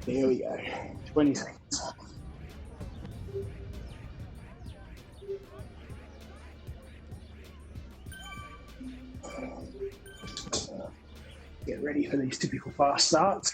There we go. 20 seconds. Get ready for these typical fast starts.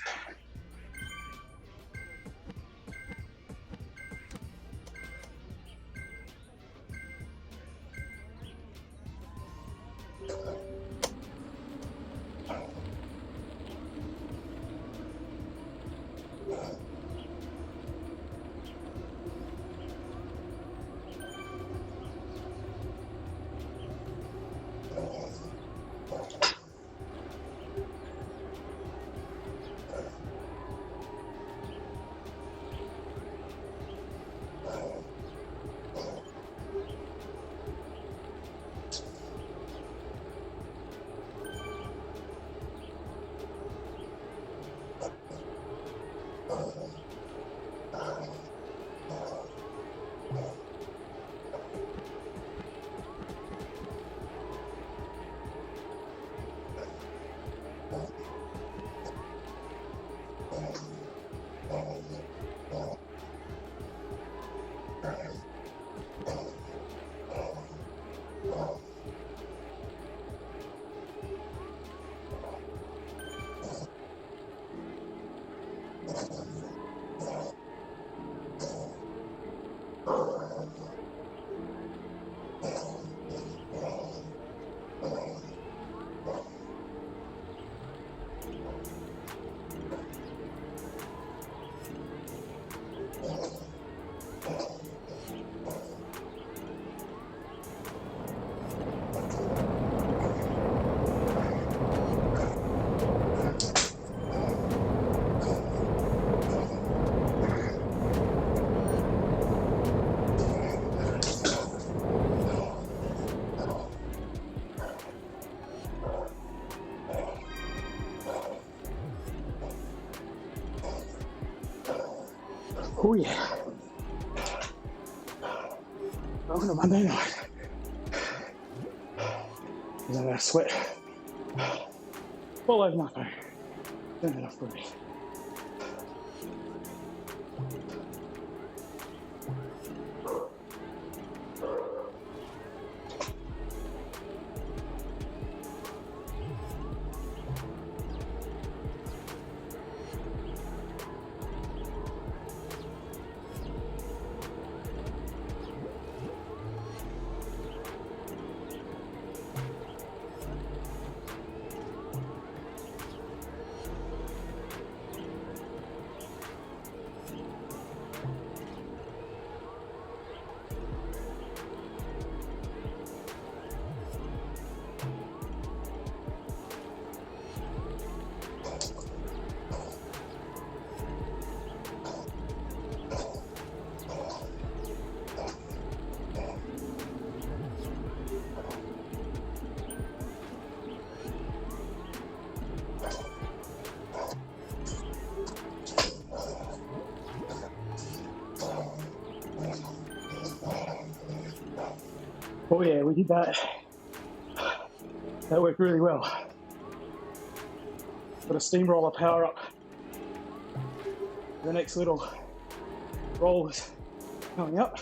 Oh yeah. Welcome to Monday night. Is that a sweat? All over my phone. Turn it off for me. Oh yeah, we did that. That worked really well. Got a steamroller power up. The next little roll is coming up.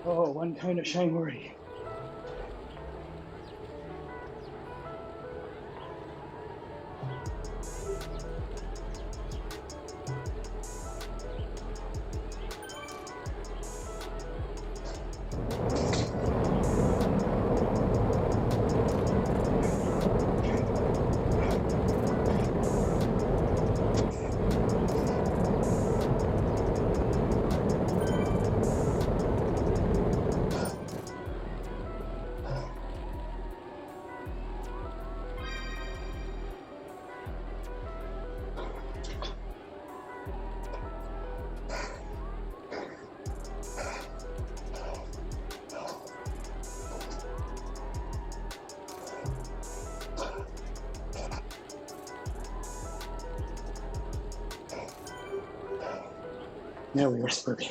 Oh, one cone of shame already. Now we are spurting.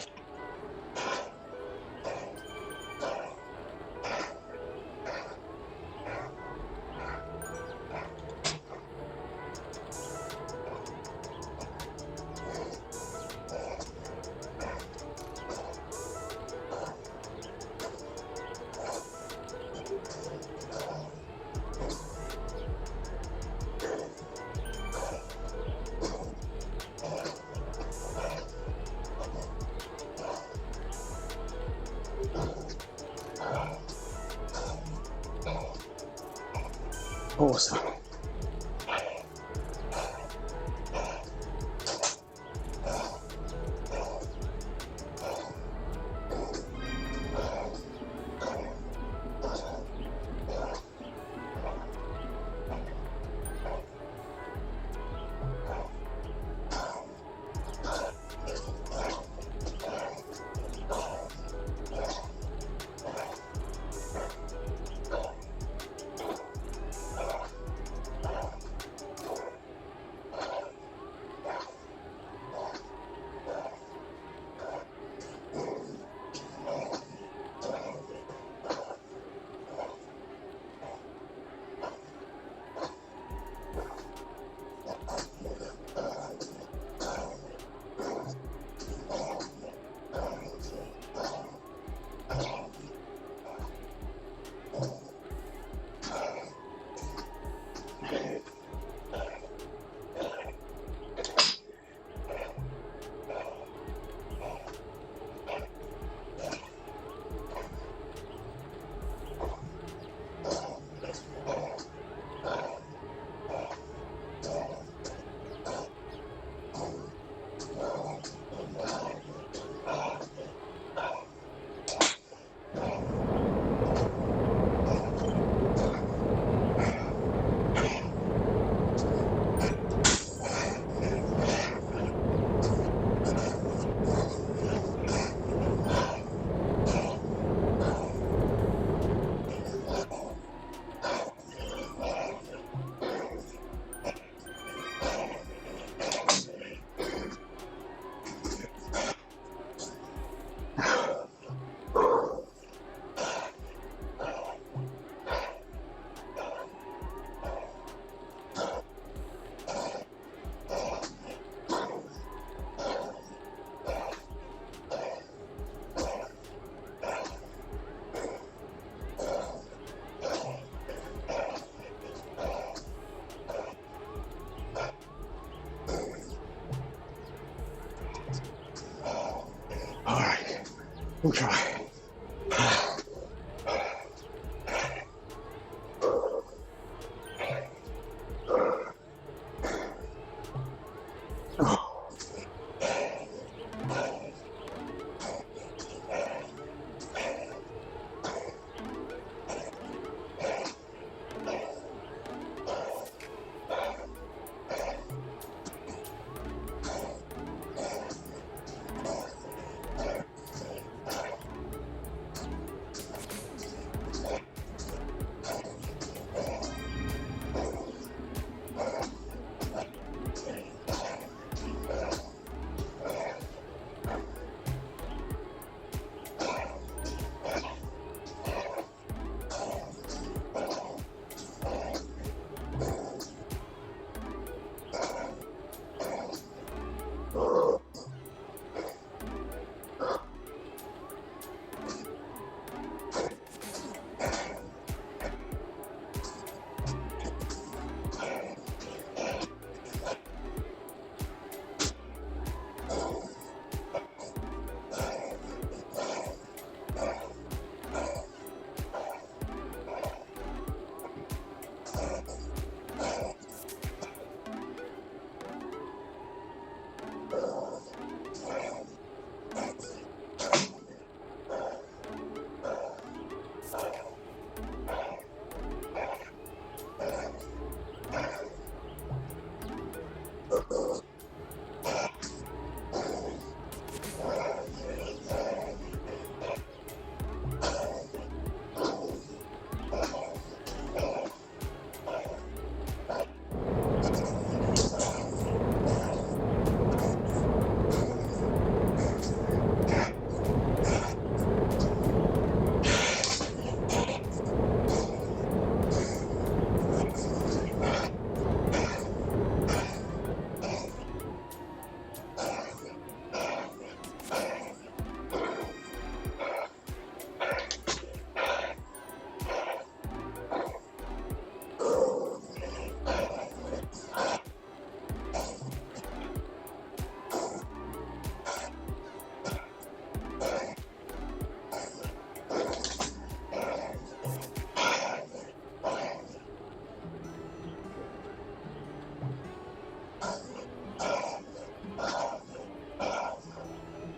Awesome. All right, we'll try.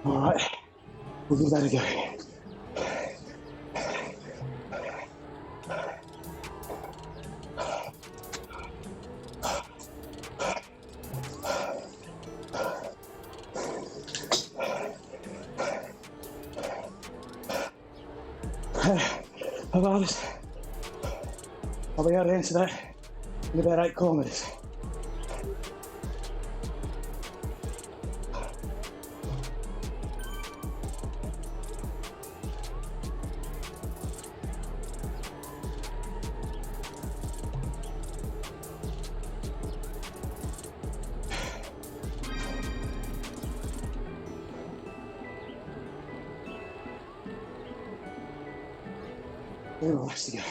All right, we'll give that a go. I've honest, I'll be able to answer that in about 8 kilometres. Very nice to go.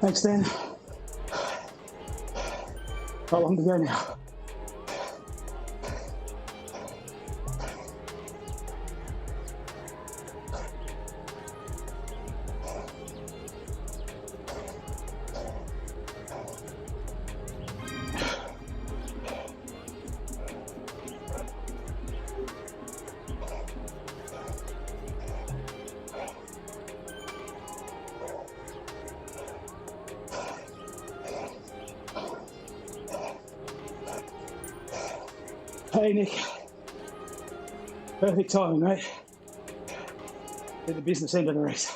Thanks, Dan. How long to go now? Hey, Nick. Perfect timing, mate. At the business end of the race.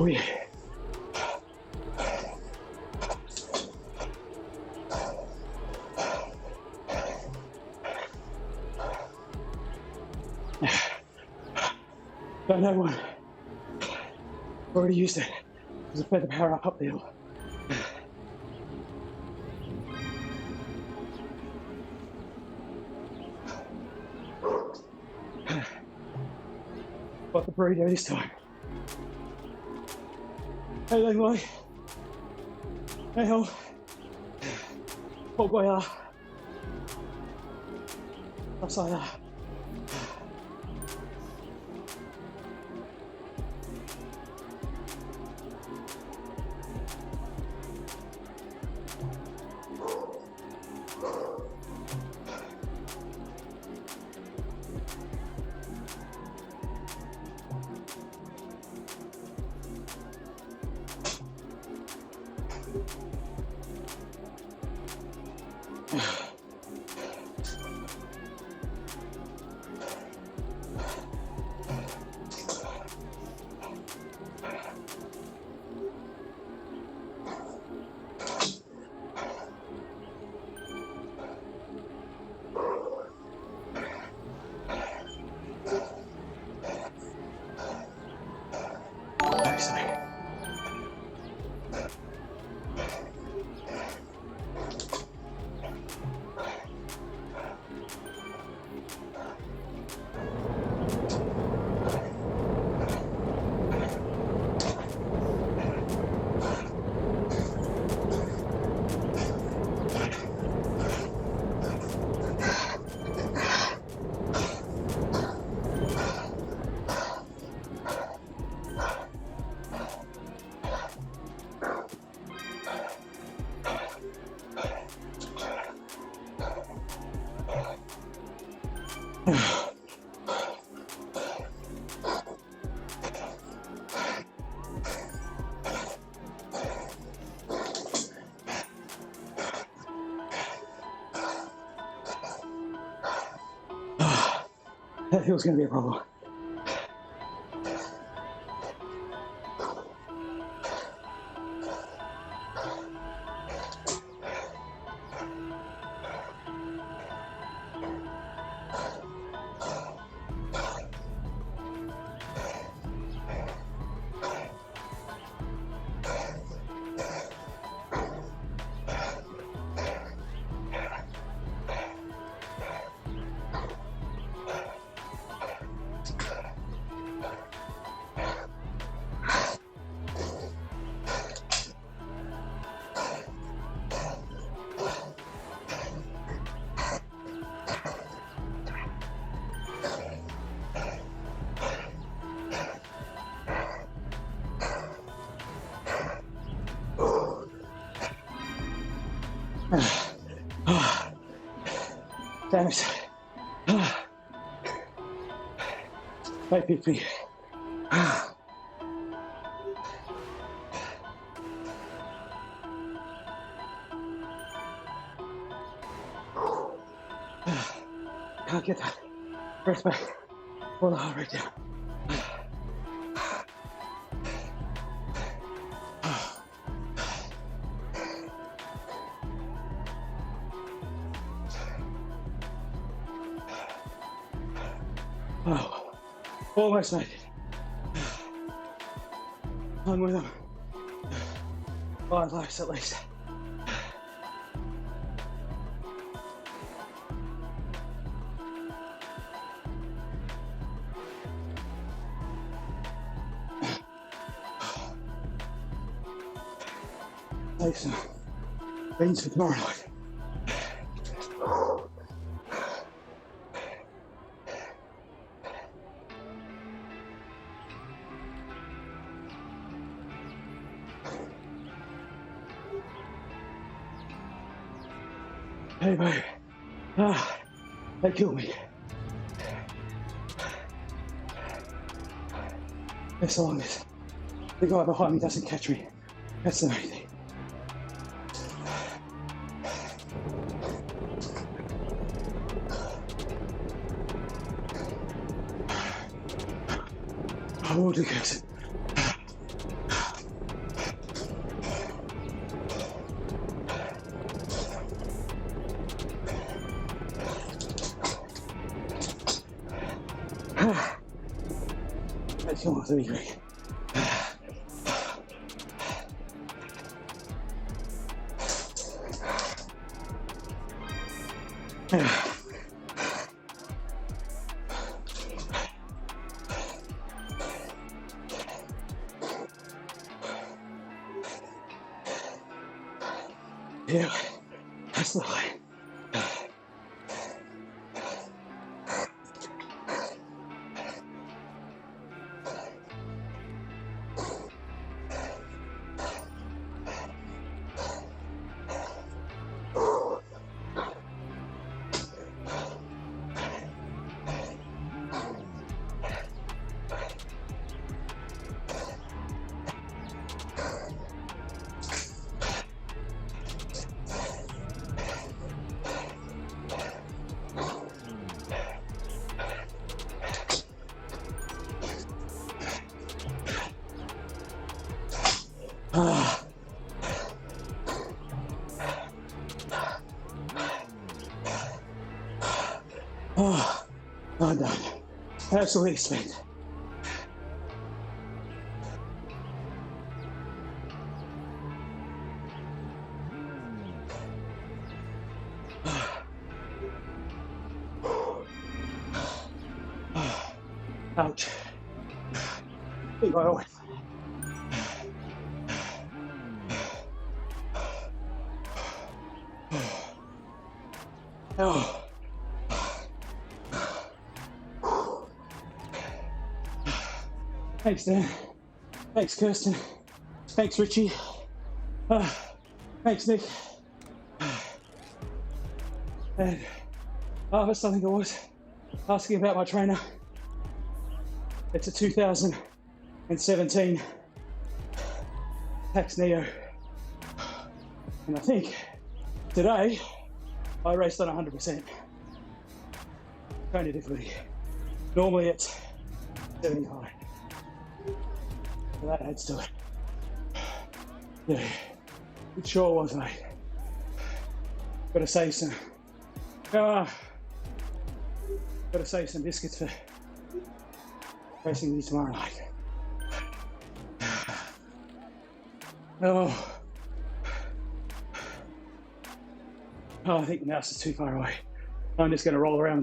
Oh yeah. Don't know one. Already used it. There's a further power up the hill. Got the burrito this time. Hey, Leroy. Hey, ho. Oh, boy, outside, That hill's gonna be a problem. Damn it. They picked me. Can't get that breath back or the heart rate down. Oh, almost made it. I'm with them. 5 laps at least. Take some beans for tomorrow night. Hey, babe. They killed me. As long as the guy behind me doesn't catch me, that's the main thing. I will do, Jackson. come on, 33. Yeah, that's the line. Oh, I'm done. Absolutely spent. Ouch. Big oil. Oh. Thanks, Dan. Thanks, Kirsten. Thanks, Richie. Thanks, Nick. And Harvest, I think it was, asking about my trainer. It's a 2017 Pax Neo. And I think today I raced on 100% trainer difficulty. Normally it's 75. So that adds to it. Yeah, it sure was, mate. Gotta save some. Gotta save some biscuits for racing these tomorrow night. Oh, I think the mouse is too far away. I'm just gonna roll around.